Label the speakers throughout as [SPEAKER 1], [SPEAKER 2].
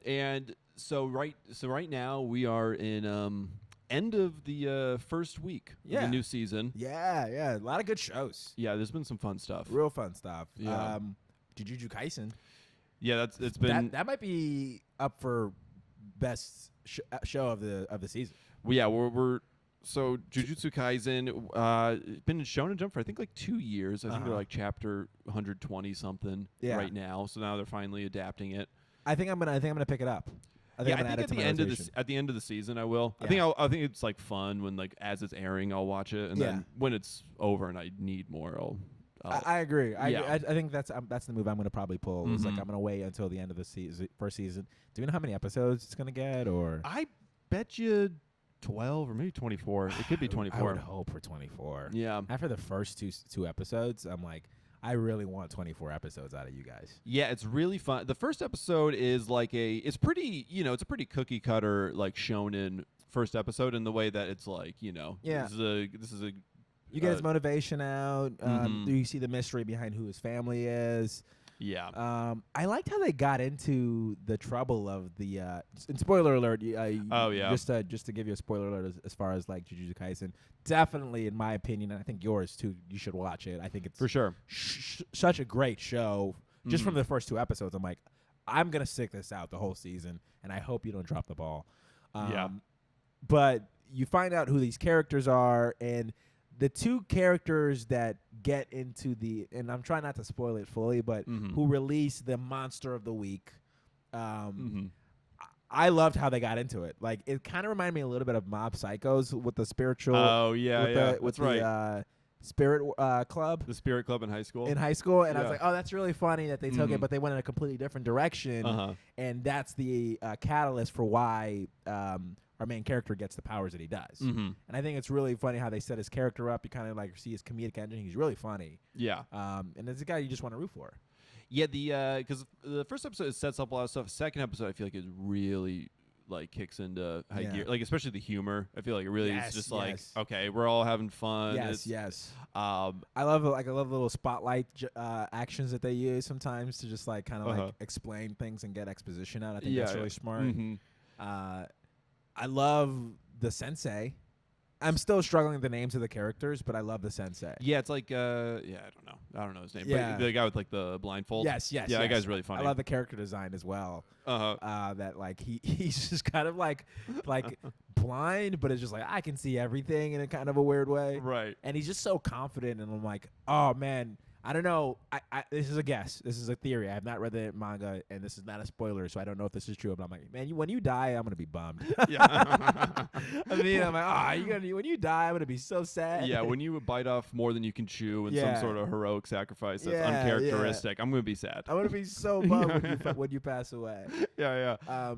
[SPEAKER 1] And so right now we are in end of the first week of the new season.
[SPEAKER 2] Yeah. A lot of good shows.
[SPEAKER 1] Yeah, there's been some fun stuff.
[SPEAKER 2] Real fun stuff.
[SPEAKER 1] Yeah.
[SPEAKER 2] Jujutsu Kaisen.
[SPEAKER 1] Yeah, it's been
[SPEAKER 2] that might be up for best show of the season.
[SPEAKER 1] Well, yeah, we're so Jujutsu Kaisen been in Shonen Jump for I think like 2 years. I think they're like chapter 120 something right now. So now they're finally adapting it.
[SPEAKER 2] I think I'm gonna pick it up. I think
[SPEAKER 1] at the end of the season I will.
[SPEAKER 2] Yeah.
[SPEAKER 1] I think it's like fun when like as it's airing I'll watch it, and then when it's over and I need more
[SPEAKER 2] I agree. I think that's the move I'm going to probably pull. Is like I'm going to wait until the end of the first season. Do you know how many episodes it's going to get? Or
[SPEAKER 1] I bet you 12 or maybe 24. It could be 24.
[SPEAKER 2] I would hope for 24.
[SPEAKER 1] Yeah.
[SPEAKER 2] After the first two episodes, I'm like, I really want 24 episodes out of you guys.
[SPEAKER 1] Yeah, it's really fun. The first episode is like it's a pretty cookie cutter like shonen first episode in the way that it's like, this is a
[SPEAKER 2] you get his motivation out. You see the mystery behind who his family is.
[SPEAKER 1] Yeah.
[SPEAKER 2] I liked how they got into the trouble of the. And spoiler alert. Just to give you a spoiler alert as far as like Jujutsu Kaisen, definitely in my opinion, and I think yours too. You should watch it. I think it's
[SPEAKER 1] for sure
[SPEAKER 2] such a great show. Just from the first 2 episodes, I'm like, I'm gonna stick this out the whole season, and I hope you don't drop the ball. But you find out who these characters are, and the 2 characters that get into and I'm trying not to spoil it fully, but who release the monster of the week. I loved how they got into it. Like, it kind of reminded me a little bit of Mob Psychos with the spiritual.
[SPEAKER 1] Oh yeah,
[SPEAKER 2] with
[SPEAKER 1] that's right.
[SPEAKER 2] Spirit Club.
[SPEAKER 1] The Spirit Club in high school.
[SPEAKER 2] And I was like, oh, that's really funny that they took it, but they went in a completely different direction, and that's the catalyst for why our main character gets the powers that he does. And I think it's really funny how they set his character up. You kind of like see his comedic engine. He's really funny.
[SPEAKER 1] Yeah.
[SPEAKER 2] And it's a guy you just want to root for.
[SPEAKER 1] Yeah, because the first episode sets up a lot of stuff. The second episode, I feel like, is really like kicks into high gear. Like, especially the humor. I feel like it really is just like, okay, we're all having fun.
[SPEAKER 2] Yes. I love the little spotlight actions that they use sometimes to just like kind of like explain things and get exposition out. I think that's really smart. I love the sensei. I'm still struggling with the names of the characters, but I love the sensei.
[SPEAKER 1] Yeah, it's like I don't know his name.
[SPEAKER 2] Yeah.
[SPEAKER 1] But the guy with like the blindfold.
[SPEAKER 2] Yes.
[SPEAKER 1] Yeah, that guy's really funny.
[SPEAKER 2] I love the character design as well. That like he's just kind of like blind, but it's just like I can see everything in a kind of a weird way.
[SPEAKER 1] Right.
[SPEAKER 2] And he's just so confident, and I'm like, oh man, I don't know. This is a guess. This is a theory. I have not read the manga, and this is not a spoiler, so I don't know if this is true. But I'm like, man, when you die, I'm gonna be bummed.
[SPEAKER 1] Yeah.
[SPEAKER 2] I mean, I'm like, when you die, I'm gonna be so sad.
[SPEAKER 1] Yeah, when you bite off more than you can chew in some sort of heroic sacrifice that's uncharacteristic, I'm gonna be sad.
[SPEAKER 2] I'm gonna be so bummed when you pass away.
[SPEAKER 1] Yeah. Oh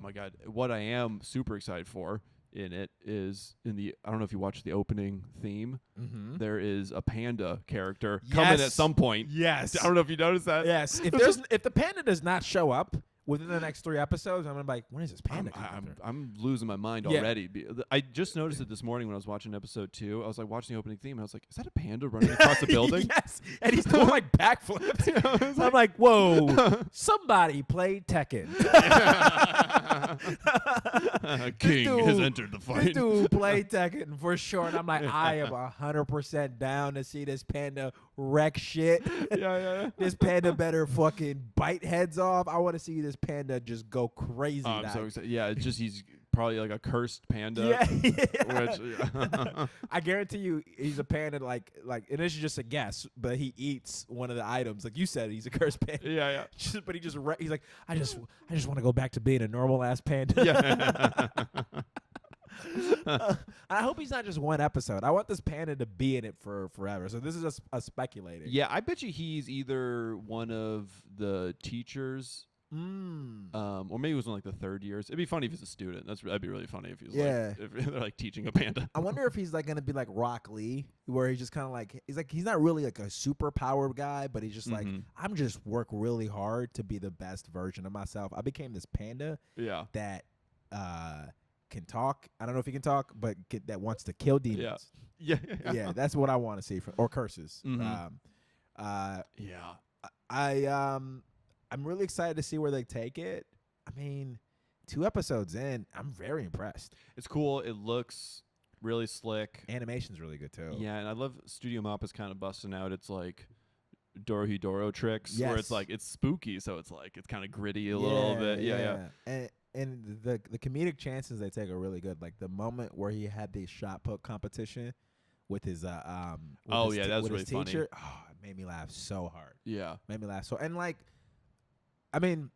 [SPEAKER 1] my God, what I am super excited for in it is I don't know if you watched the opening theme. There is a panda character coming at some point.
[SPEAKER 2] Yes.
[SPEAKER 1] I don't know if you noticed that.
[SPEAKER 2] Yes. If the panda does not show up within the next 3 episodes, I'm gonna be like, when is this panda?
[SPEAKER 1] I'm losing my mind already. I just noticed it this morning when I was watching episode 2. I was like watching the opening theme. And I was like, is that a panda running across the building?
[SPEAKER 2] Yes. And he's doing like backflips. I'm like, whoa! Somebody played Tekken.
[SPEAKER 1] King has entered the fight.
[SPEAKER 2] This dude played Tekken for sure. And I'm like, I am 100% down to see this panda wreck shit.
[SPEAKER 1] Yeah.
[SPEAKER 2] This panda better fucking bite heads off. I want to see this panda just go crazy.
[SPEAKER 1] I'm so excited. Yeah, it's just he's probably like a cursed panda.
[SPEAKER 2] Yeah. I guarantee you he's a panda like and this is just a guess, but he eats one of the items. Like you said, he's a cursed panda.
[SPEAKER 1] Yeah.
[SPEAKER 2] But he's like, I just want to go back to being a normal ass panda.
[SPEAKER 1] Yeah.
[SPEAKER 2] I hope he's not just one episode. I want this panda to be in it for forever. So this is a speculating.
[SPEAKER 1] Yeah, I bet you he's either one of the teachers. Or maybe it was in like the 3rd years. It'd be funny if he's a student. That'd be really funny if he's like if they're like teaching a panda.
[SPEAKER 2] I wonder if he's like gonna be like Rock Lee, where he's just kind of like he's not really like a super powered guy, but he's just like I'm just work really hard to be the best version of myself. I became this panda that can talk. I don't know if he can talk, but that wants to kill demons. Yeah. That's what I want to see or curses. I'm really excited to see where they take it. I mean, 2 episodes in, I'm very impressed.
[SPEAKER 1] It's cool. It looks really slick.
[SPEAKER 2] Animation's really good too.
[SPEAKER 1] Yeah, and I love Studio Mappa's kind of busting out. It's like Dorohedoro tricks, where it's like it's spooky, so it's like it's kind of gritty a little bit. Yeah.
[SPEAKER 2] And the comedic chances they take are really good. Like the moment where he had the shot put competition with his
[SPEAKER 1] that was really
[SPEAKER 2] teacher.
[SPEAKER 1] funny.
[SPEAKER 2] Oh, it made me laugh so hard.
[SPEAKER 1] Yeah,
[SPEAKER 2] made me laugh so. And like, I mean,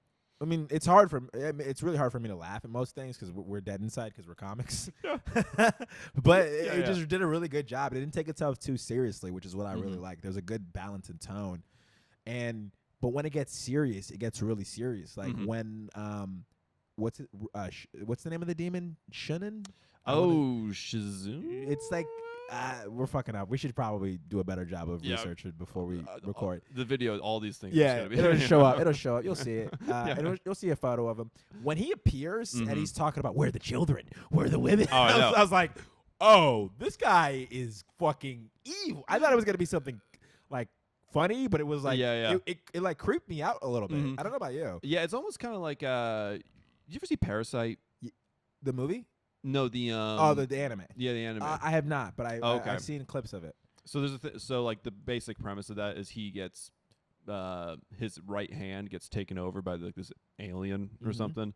[SPEAKER 2] it's hard for it's really hard for me to laugh at most things because we're dead inside because we're comics. But it just did a really good job. It didn't take itself too seriously, which is what I really like. There's a good balance and tone, but when it gets serious, it gets really serious. Like when what's the name of the demon? Shunin?
[SPEAKER 1] Shizun.
[SPEAKER 2] It's like. We're fucking up. We should probably do a better job of researching before we record.
[SPEAKER 1] The video, all these things.
[SPEAKER 2] Yeah, it'll show up. It'll show up. You'll see it. You'll see a photo of him. When he appears and he's talking about where are the children, where are the women.
[SPEAKER 1] Oh, I
[SPEAKER 2] was like, oh, this guy is fucking evil. I thought it was going to be something like funny, but it was like, it like creeped me out a little bit. I don't know about you.
[SPEAKER 1] Yeah, it's almost kind of like, did you ever see Parasite?
[SPEAKER 2] The movie?
[SPEAKER 1] No, the
[SPEAKER 2] the anime.
[SPEAKER 1] Yeah, the anime.
[SPEAKER 2] I have not, but I've seen clips of it.
[SPEAKER 1] So there's so like the basic premise of that is he gets his right hand gets taken over by this alien or something.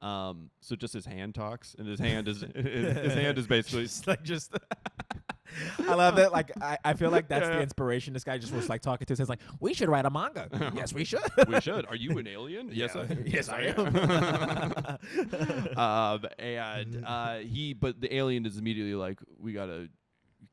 [SPEAKER 1] So just his hand talks, and his hand is his hand is basically
[SPEAKER 2] just. I love that. Like I feel like that's the inspiration. This guy just was like talking to. Says like, we should write a manga. Yes, we should.
[SPEAKER 1] We should. Are you an alien? Yes, I am. But the alien is immediately like, we gotta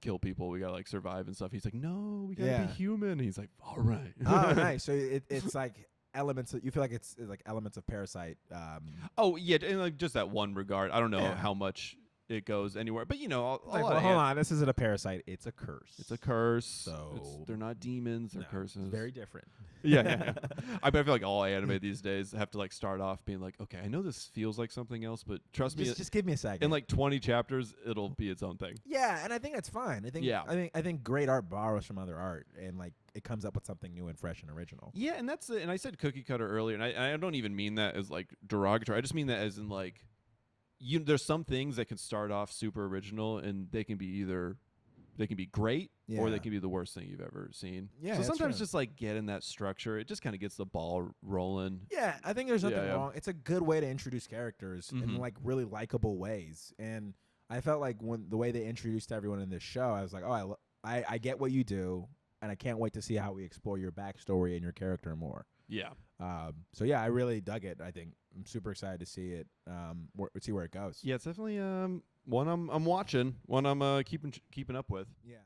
[SPEAKER 1] kill people. We gotta like survive and stuff. He's like, no, we gotta be human. And he's like, all right.
[SPEAKER 2] Oh, nice. So it's like elements. You feel like it's like elements of Parasite.
[SPEAKER 1] In like just that one regard. I don't know how much it goes anywhere, but
[SPEAKER 2] hold on, this isn't a parasite, it's a curse.
[SPEAKER 1] It's a curse.
[SPEAKER 2] So
[SPEAKER 1] they're not demons, they're curses.
[SPEAKER 2] It's very different.
[SPEAKER 1] Yeah. I feel like all anime these days have to like start off being like, okay, I know this feels like something else, but trust me,
[SPEAKER 2] just give me a second.
[SPEAKER 1] In like 20 chapters, it'll be its own thing.
[SPEAKER 2] Yeah, and I think that's fine. I think great art borrows from other art, and like it comes up with something new and fresh and original.
[SPEAKER 1] Yeah, and that's it. And I said cookie cutter earlier, and I don't even mean that as like derogatory. I just mean that as in like, there's some things that can start off super original, and they can be great or they can be the worst thing you've ever seen.
[SPEAKER 2] Yeah,
[SPEAKER 1] so sometimes just like getting that structure, it just kind of gets the ball rolling.
[SPEAKER 2] Yeah, I think there's nothing wrong. It's a good way to introduce characters in like really likable ways. And I felt like when the way they introduced everyone in this show, I was like, oh, I get what you do, and I can't wait to see how we explore your backstory and your character more.
[SPEAKER 1] Yeah.
[SPEAKER 2] So yeah, I really dug it. I think I'm super excited to see it. See where it goes.
[SPEAKER 1] Yeah, it's definitely one I'm watching, one I'm keeping up with.
[SPEAKER 2] Yeah.